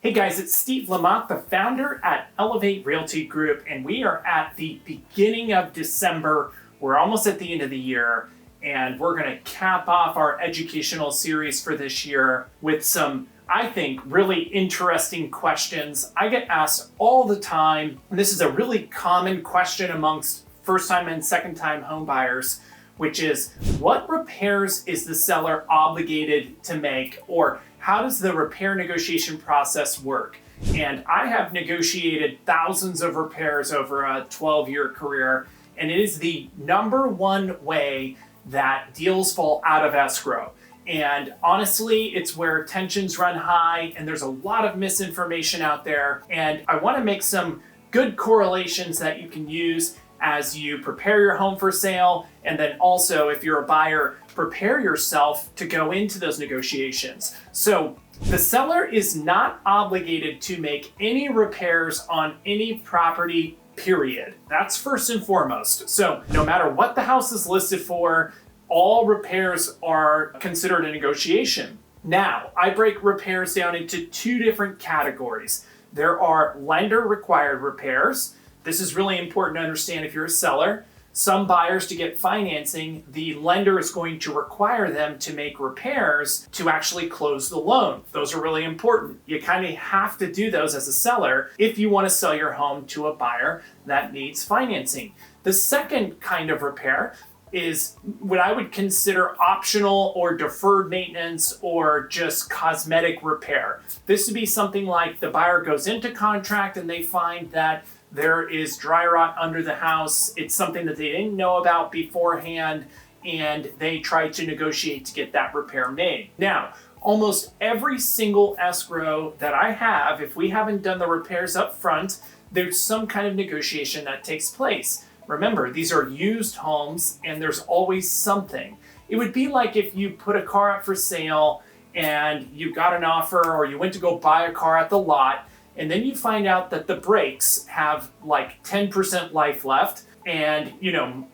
Hey guys, it's Steve Lamothe, the founder at Elevate Realty Group, and we are at the beginning of December. We're almost at the end of the year, and we're going to cap off our educational series for this year with some, I think, really interesting questions. I get asked all the time, and this is a really common question amongst first-time and second-time home buyers, which is, what repairs is the seller obligated to make, or how does the repair negotiation process work? And I have negotiated thousands of repairs over a 12-year career, and it is the number one way that deals fall out of escrow. And honestly, it's where tensions run high and there's a lot of misinformation out there. And I want to make some good correlations that you can use as you prepare your home for sale, and then also, if you're a buyer, prepare yourself to go into those negotiations. So the seller is not obligated to make any repairs on any property, period. That's first and foremost. So no matter what the house is listed for, all repairs are considered a negotiation. Now, I break repairs down into two different categories. There are lender required repairs. This is really important to understand if you're a seller. Some buyers, to get financing, the lender is going to require them to make repairs to actually close the loan. Those are really important. You kind of have to do those as a seller if you want to sell your home to a buyer that needs financing. The second kind of repair is what I would consider optional or deferred maintenance or just cosmetic repair. This would be something like the buyer goes into contract and they find that there is dry rot under the house. It's something that they didn't know about beforehand, and they try to negotiate to get that repair made. Now, almost every single escrow that I have, if we haven't done the repairs up front, there's some kind of negotiation that takes place. Remember, these are used homes, and there's always something. It would be like if you put a car up for sale and you got an offer, or you went to go buy a car at the lot, and then you find out that the brakes have like 10% life left. And,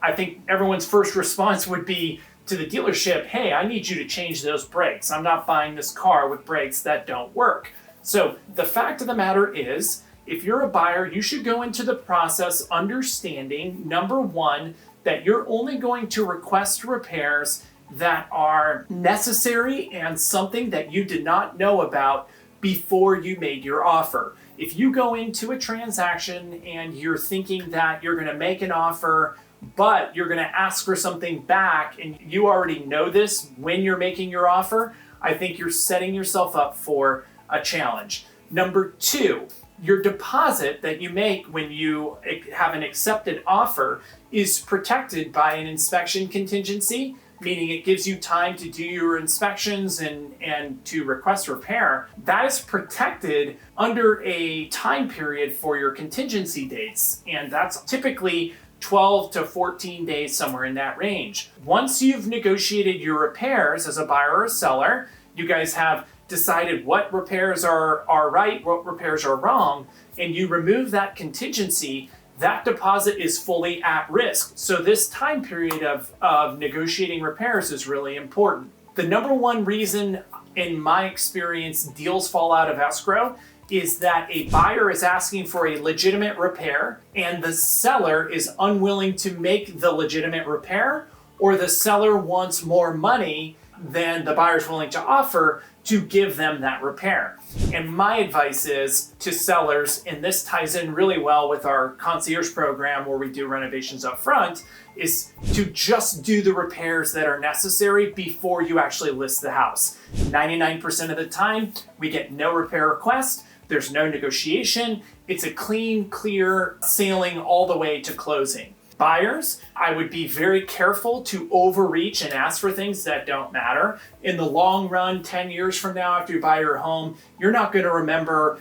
I think everyone's first response would be to the dealership, hey, I need you to change those brakes. I'm not buying this car with brakes that don't work. So the fact of the matter is, if you're a buyer, you should go into the process understanding, number one, that you're only going to request repairs that are necessary and something that you did not know about before you made your offer. If you go into a transaction and you're thinking that you're going to make an offer, but you're going to ask for something back, and you already know this when you're making your offer, I think you're setting yourself up for a challenge. Number two, your deposit that you make when you have an accepted offer is protected by an inspection contingency, meaning it gives you time to do your inspections and to request repair. That is protected under a time period for your contingency dates, and that's typically 12 to 14 days, somewhere in that range. Once you've negotiated your repairs as a buyer or a seller, you guys have decided what repairs are right, what repairs are wrong, and you remove that contingency, that deposit is fully at risk. So this time period of negotiating repairs is really important. The number one reason, in my experience, deals fall out of escrow is that a buyer is asking for a legitimate repair and the seller is unwilling to make the legitimate repair, or the seller wants more money than the buyer's willing to offer to give them that repair. And my advice is to sellers, and this ties in really well with our concierge program where we do renovations up front, is to just do the repairs that are necessary before you actually list the house. 99% of the time, we get no repair request, there's no negotiation, it's a clean, clear sailing all the way to closing. Buyers, I would be very careful to overreach and ask for things that don't matter. In the long run, 10 years from now, after you buy your home, you're not going to remember,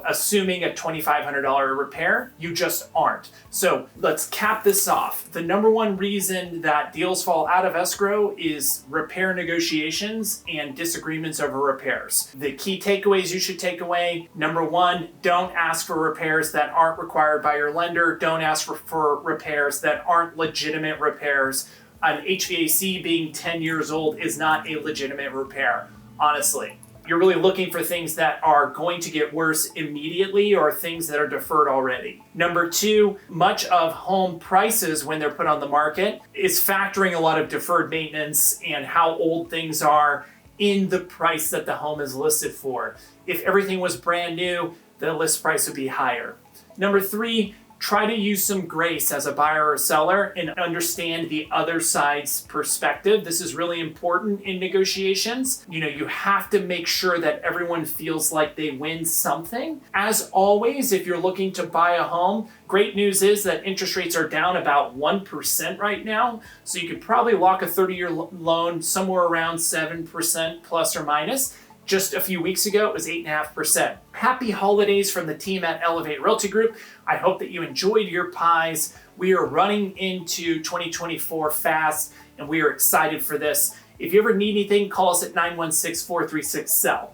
assuming a $2,500 repair. You just aren't. So let's cap this off. The number one reason that deals fall out of escrow is repair negotiations and disagreements over repairs. The key takeaways you should take away: number one, don't ask for repairs that aren't required by your lender. Don't ask for repairs that aren't legitimate repairs. An HVAC being 10 years old is not a legitimate repair, honestly. You're really looking for things that are going to get worse immediately or things that are deferred already. Number two, much of home prices when they're put on the market is factoring a lot of deferred maintenance and how old things are in the price that the home is listed for. If everything was brand new, the list price would be higher. Number three, try to use some grace as a buyer or seller and understand the other side's perspective. This is really important in negotiations. You have to make sure that everyone feels like they win something. As always, if you're looking to buy a home, great news is that interest rates are down about 1% right now. So you could probably lock a 30-year loan somewhere around 7% plus or minus. Just a few weeks ago, it was 8.5%. Happy holidays from the team at Elevate Realty Group. I hope that you enjoyed your pies. We are running into 2024 fast, and we are excited for this. If you ever need anything, call us at 916-436-SELL.